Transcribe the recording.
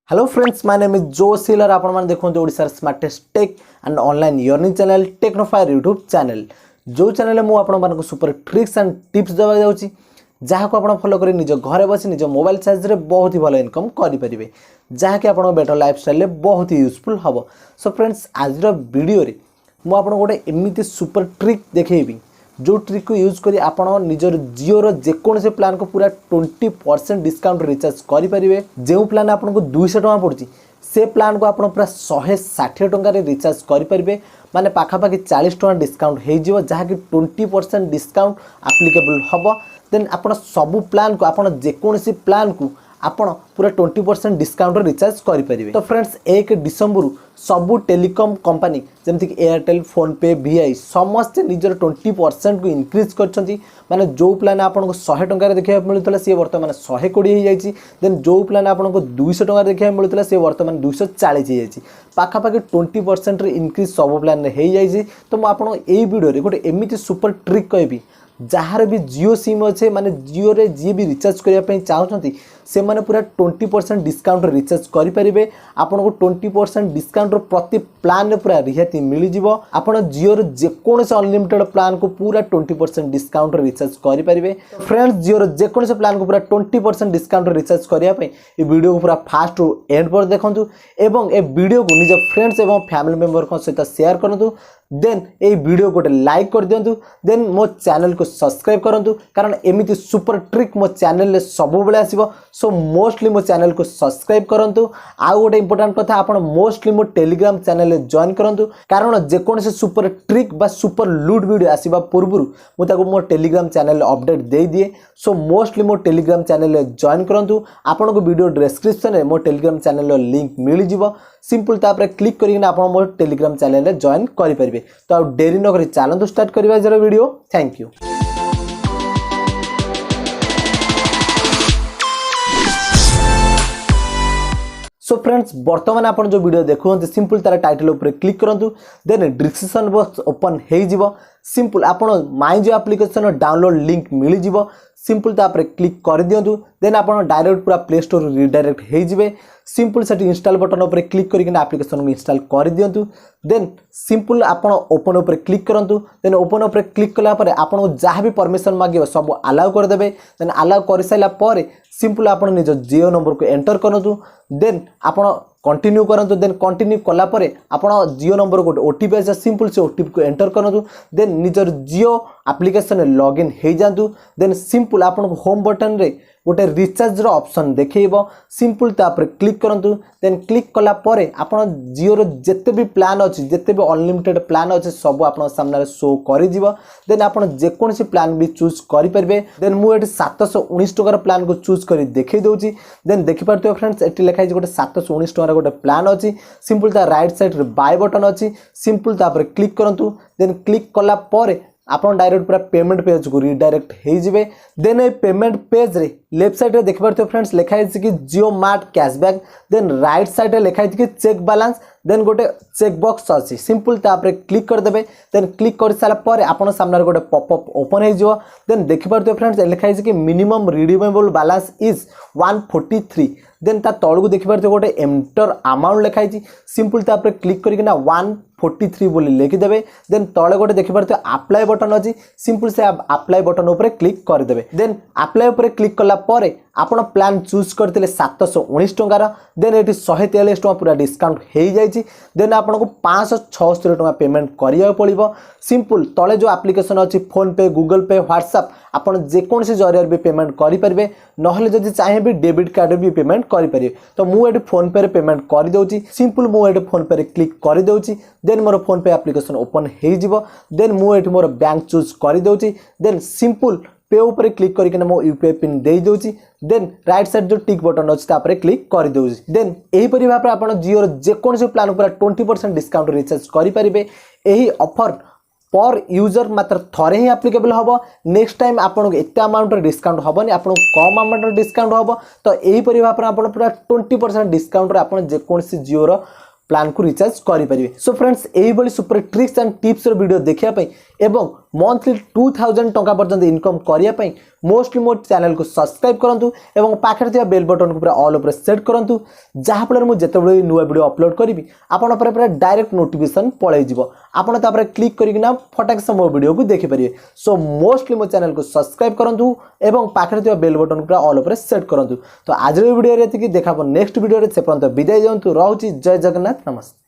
Hello friends, my name is जो सीलर। आपण माने देखते ओडिशार smartest tech and online earning channel Technofire YouTube channel. जो चैनल मु आपण मानक सुपर ट्रिक्स एंड टिप्स देवा जाउची, जहाँ को आपण फॉलो करी निज घरे बसी निज मोबाइल चार्ज रे बहुत ही भलो इनकम करि परिबे, जहाँ कि आपण बेटर लाइफस्टाइल रे बहुत ही यूजफुल हबो। सो फ्रेंड्स, आज रो वीडियो रे मु आपण गोटे एमिति सुपर ट्रिक देखेबी, जो ट्रिक को यूज करी आपण निजर जियो रो जेकोन प्लान को पूरा 20% डिस्काउंट रिचार्ज करि परिबे। जो प्लान आपन को 200 टका पड़ची से प्लान को आपण पूरा 160 टका रे रिचार्ज करि परिबे, माने पाखापाखि 40 टका डिस्काउंट हे जिवो, जहाँ कि 20% डिस्काउंट एप्लीकेबल हबो। देन आपण सबु प्लान को आपण जेकोन प्लान को आपण पूरा 20% डिस्काउंट रिचार्ज करि परिबे। तो फ्रेंड्स, 1 डिसेंबर सबु टेलीकॉम कंपनी जमति कि एयरटेल, फोन पे, वीआई समस्त निजर 20% को इंक्रीज करछंती। माने जो प्लान आपन को 100 टका रे देखिया मिलुतला से वर्तमान 120 हो जाईची। देन जो प्लान आपन को 200 टका रे देखिया मिलुतला से वर्तमान 240 हो जाईची। पाखापाखि 20% रे इंक्रीज सब प्लान रे हो जाईची। तो म आपन एई वीडियो रे गोटे एमिति सुपर ट्रिक कहबी, जहाँ भी जियो सिम अच्छे माने जियो रे जी भी रिचार्ज करने चाहते से माने पूरा 20% डिस्काउंट रिचार्ज करें। आपन को 20% डिस्काउंट प्रति प्लान पूरा रिहाती मिल जाव। आपन जियो रे जेकोन से अनलिमिटेड प्लान को पूरा 20% डिस्काउंट रिचार्ज करें। फ्रेंड्स, जियो रे जेकोन से प्लान को पूरा 20% डिस्काउंट रिचार्ज करने ये वीडियो को पूरा फास्ट टू एंड पर देखंतु एवं ए वीडियो को निज फ्रेंड्स एवं फैमिली मेंबर सहित शेयर करंतु। देन ए वीडियो गोटे लाइक कर दियंतु। देन मो चैनल को सब्सक्राइब करंतु, कारण एमिति सुपर ट्रिक मो चैनल रे सब बेले आसीबो। सो मोस्टली मो चैनल को सब्सक्राइब करंतु। आ गोटे इंपोर्टेंट कथा, आपण मोस्टली मो टेलीग्राम चैनल रे जॉइन करंतु, कारण जेकोन से सुपर ट्रिक बा सुपर लूट वीडियो आसीबा पूर्वरु मो ताको मो टेलीग्राम चैनल रे अपडेट दे दिए। सो मोस्टली मो टेलीग्राम चैनल रे जॉइन करंतु। आपण को वीडियो डिस्क्रिप्शन रे मो टेलीग्राम चैनल रो लिंक मिल जिवो। सिंपल तापर क्लिक करिना आपण मो टेलीग्राम चैनल रे जॉइन करि परिबे। तो आ देरी न करी चलंतु स्टार्ट करबा जरा video. Thank you. So friends, वर्तमान आप जो वीडियो देखुं सिंपल तार टाइटल ऊपर क्लिक करूँ। देन डिस्क्रिप्शन बॉक्स ओपन हो सिंपल आपण माई जो एप्लिकेशन डाउनलोड लिंक मिल जाव। सिंपल तापर क्लिक कर दिंतु। देन आप डायरेक्ट पूरा प्ले स्टोर रिडायरेक्ट हो जाए। सिंपल से इंस्टॉल बटन उपर क्लिक करके एप्लिकेशन को इंस्टॉल कर दिंतु। देन सिंपल आप ओपन उपर क्लिक करूँ। देन ओपन उपर क्लिक कलापर आपको जहाँ भी परमिशन मांगे सब अलाउ करदे। देन अलाउ कर सारापर सिंपल आप निज जियो नंबर को एंटर करूँ। देन आप कंटिन्यू करंतु। देन कंटिन्यू कलापर आप जियो नंबर को ओटीपी आसे, सिंपल से ओटीपी को एंटर करंतु। देन निजर जियो एप्लिकेशन लॉगिन हो जातु। देन सिंपल आप होम बटन रे गोटे रिचार्ज रो ऑप्शन देखैबो। सिंपल तापर क्लिक करंतु। देन क्लिक कला परे आपण जियो रो जत्ते भी प्लान अछि, जत्ते भी अनलिमिटेड प्लान अछि सब आपण सामने शो करि जिवो। देन आपण जे कोनसी प्लान भी चूज करि परबे। देन मु एटी 719 टका प्लान को चूज करि देखै दउची। देन देखि पारतो फ्रेंड्स, एटी लिखा छै गोटे 719 टका गोटे प्लान अछि। सिंपल ता राइट साइड रे बाय बटन अछि। सिंपल तापर क्लिक करंतु। देन क्लिक कला परे आपन डायरेक्ट पूरा पेमेंट पेज को रिडायरेक्ट हो जाए। देन ए पेमेंट पेज रे लेफ्ट साइड रे देख पारते फ्रेंड्स लिखा है कि Jio Mart cashback. Then right side रे लिखा है कि चेक बैलेंस। देन गोटे चेक बॉक्स अच्छी, सिंपल तापर क्लिक करदे। देन क्लिक कर सारा पर आपन सामने गोटे पॉपअप ओपन हो जाए। देन देख पारते फ्रेंड्स लिखा है कि minimum redeemable balance is 143। Then ता तळु को देखि पारते गोटे एंटर अमाउंट लिखा है। सिंपल तापर क्लिक करके 143 बोली लिखि देबे। देन तळे गोटे देखि पारते अप्लाई बटन अछि। सिंपल से अप्लाई बटन ऊपर क्लिक कर देबे। देन अप्लाई ऊपर क्लिक कला परे आपण प्लान चूज करथिले 719 टंकार। देन एटी 143 टका पूरा डिस्काउंट हो जाइछि। देन आपन को 576 टका पेमेंट करिया पड़िबो। सिंपल तळे जो एप्लिकेशन अछि फोन पे, गूगल पे, व्हाट्सएप आपण जे कोनसी जरिया भी पेमेंट करि परबे। नहले जदि चाहे भी डेबिट कार्ड भी पेमेंट करि परिबे। तो मु एटी फोन पे रे पेमेंट करि दउछि। सिंपल मु एटी फोन पे रे क्लिक करि दउछि। देन मोर फोन पे एप्लिकेशन ओपन हो जिवो। देन मु एटी मोर बैंक चूज करि दउछि। देन सिंपल पे ऊपर क्लिक करके मो यूपीआई पिन दे दउछि। देन राइट साइड जो टिक बटन अछि तापर क्लिक कर दउछि। देन एही परि भाबे आपण जियो जे कोनसे प्लान पूरा 20% डिस्काउंट रिचार्ज करि परिबे। एही ऑफर पर यूजर मात्र थरे ही एप्लीकेबल हबो। नेक्स्ट टाइम आपन एते अमाउंट डिस्काउंट हबनी, आपन कम अमाउंट डिस्काउंट हबो। तो एही परि भाबे आपण पूरा 20% डिस्काउंट रे आपण जे कोनसे जियो रो प्लान को रिचार्ज करि परिबे। सो फ्रेंड्स, एही बली सुपर ट्रिक्स एंड टिप्स रो वीडियो देखिया पई एवं मंथली 2000 टंका पर्यंत इनकम करिया पई मोस्टली मो चैनल को सब्सक्राइब करंतु एवं पाखरे थिया बेल बटन को पूरा ऑल ऊपर सेट करंतु जहाँ फल मु जेतेबेले नुआ वीडियो अपलोड करी आपण पर पूरा डायरेक्ट नोटिफिकेशन पळै जिवो आपण तापर क्लिक करिकना फटाक से मो वीडियो को देखि परिए। सो मोस्टली मो चैनल को सब्सक्राइब करंतु एवं पाखरे थिया बेल बटन को पूरा ऑल ऊपर सेट करंतु। तो आज वीडियो रे देखा नेक्स्ट वीडियो रे से पर्यंत विदाय दियंतु। रहउची जय जगन्नाथ नमस्ते।